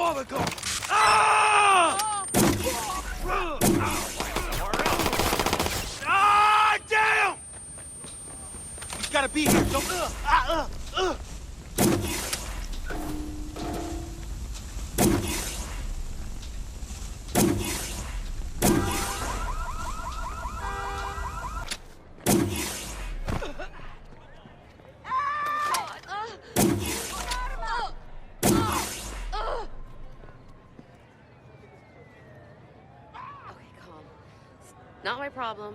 Barnacle! Ah! Ah, damn! He's gotta be here. Don't. Not my problem.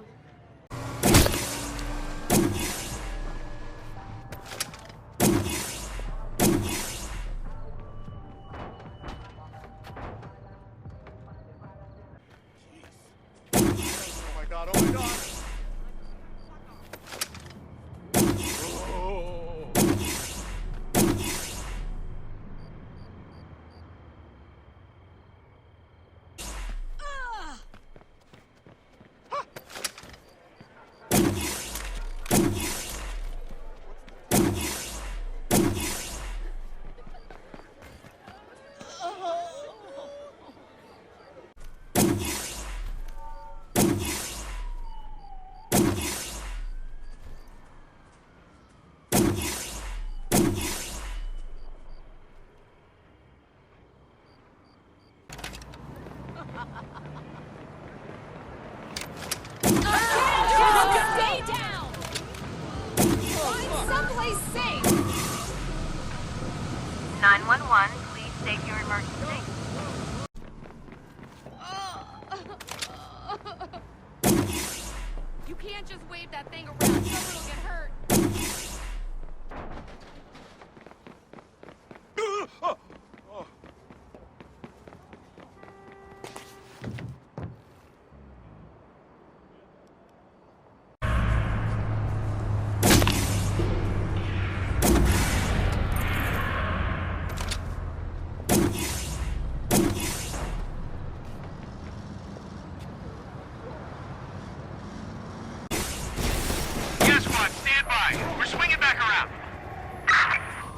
Oh my god, oh my god! Stay down! Find someplace safe! 911, please state your emergency. You can't just wave that thing around. Someone will get hurt. We're swinging back around.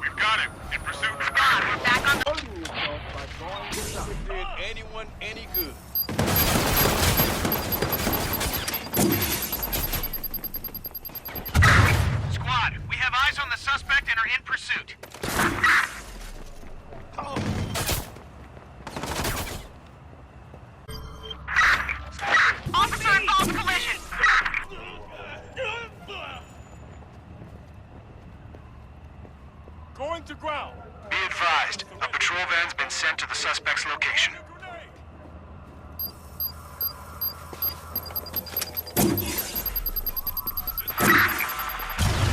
We've got him. In pursuit. Squad, we're back on the... Did anyone any good? Squad, we have eyes on the suspect and are in pursuit. Officer involved collision. Going to ground. Be advised, a patrol van's been sent to the suspect's location.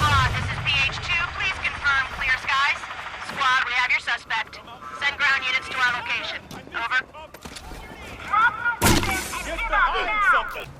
Squad, this is PH2. Please confirm clear skies. Squad, we have your suspect. Send ground units to our location. Over. Drop the weapon and Get get up behind now! something!